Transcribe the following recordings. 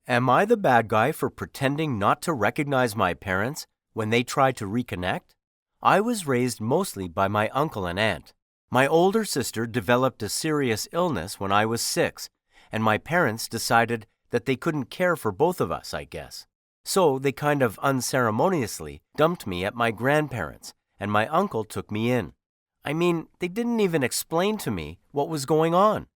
Am I the bad guy for pretending not to recognize my parents when they tried to reconnect? I was raised mostly by my uncle and aunt. My older sister developed a serious illness when I was 6, and my parents decided that they couldn't care for both of us, I guess. So they kind of unceremoniously dumped me at my grandparents', and my uncle took me in. I mean, they didn't even explain to me what was going on.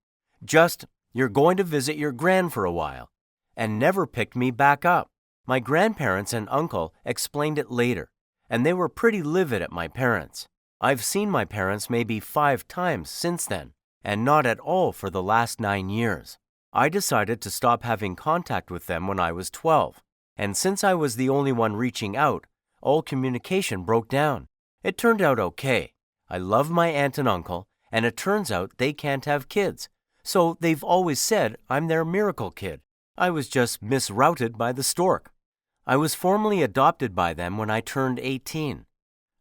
Just, you're going to visit your gran for a while, and never picked me back up. My grandparents and uncle explained it later, and they were pretty livid at my parents. I've seen my parents maybe 5 times since then, and not at all for the last 9 years. I decided to stop having contact with them when I was 12, and since I was the only one reaching out, all communication broke down. It turned out okay. I love my aunt and uncle, and it turns out they can't have kids, so they've always said I'm their miracle kid. I was just misrouted by the stork. I was formally adopted by them when I turned 18.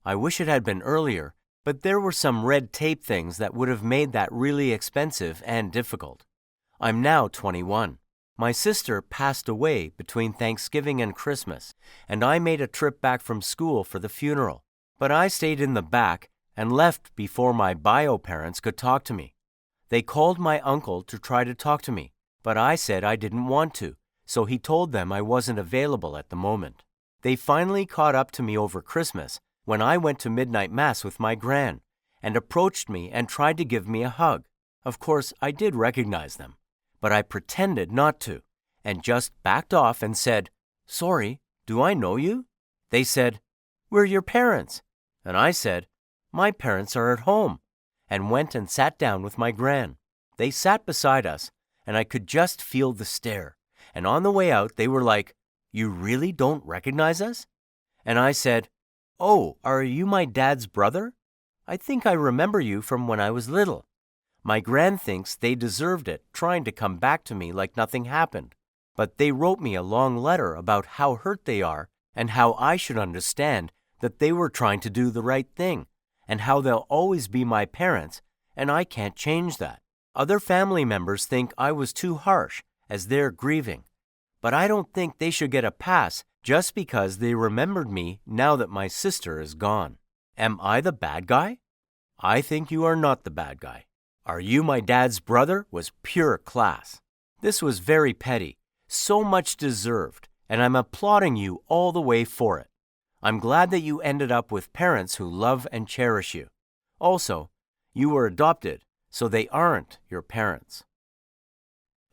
I wish it had been earlier, but there were some red tape things that would have made that really expensive and difficult. I'm now 21. My sister passed away between Thanksgiving and Christmas, and I made a trip back from school for the funeral. But I stayed in the back and left before my bio parents could talk to me. They called my uncle to try to talk to me, but I said I didn't want to, so he told them I wasn't available at the moment. They finally caught up to me over Christmas when I went to midnight mass with my gran and approached me and tried to give me a hug. Of course, I did recognize them, but I pretended not to and just backed off and said, "Sorry, do I know you?" They said, "We're your parents." And I said, "My parents are at home," and went and sat down with my gran. They sat beside us, and I could just feel the stare. And on the way out, they were like, "You really don't recognize us?" And I said, "Oh, are you my dad's brother? I think I remember you from when I was little." My gran thinks they deserved it, trying to come back to me like nothing happened. But they wrote me a long letter about how hurt they are and how I should understand that they were trying to do the right thing and how they'll always be my parents, and I can't change that. Other family members think I was too harsh as they're grieving, but I don't think they should get a pass just because they remembered me now that my sister is gone. Am I the bad guy? I think you are not the bad guy. "Are you my dad's brother?" was pure class. This was very petty, so much deserved, and I'm applauding you all the way for it. I'm glad that you ended up with parents who love and cherish you. Also, you were adopted, so they aren't your parents.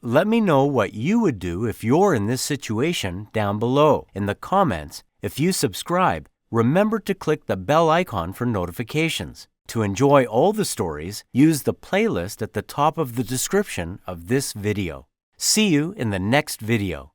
Let me know what you would do if you're in this situation down below in the comments. If you subscribe, remember to click the bell icon for notifications. To enjoy all the stories, use the playlist at the top of the description of this video. See you in the next video.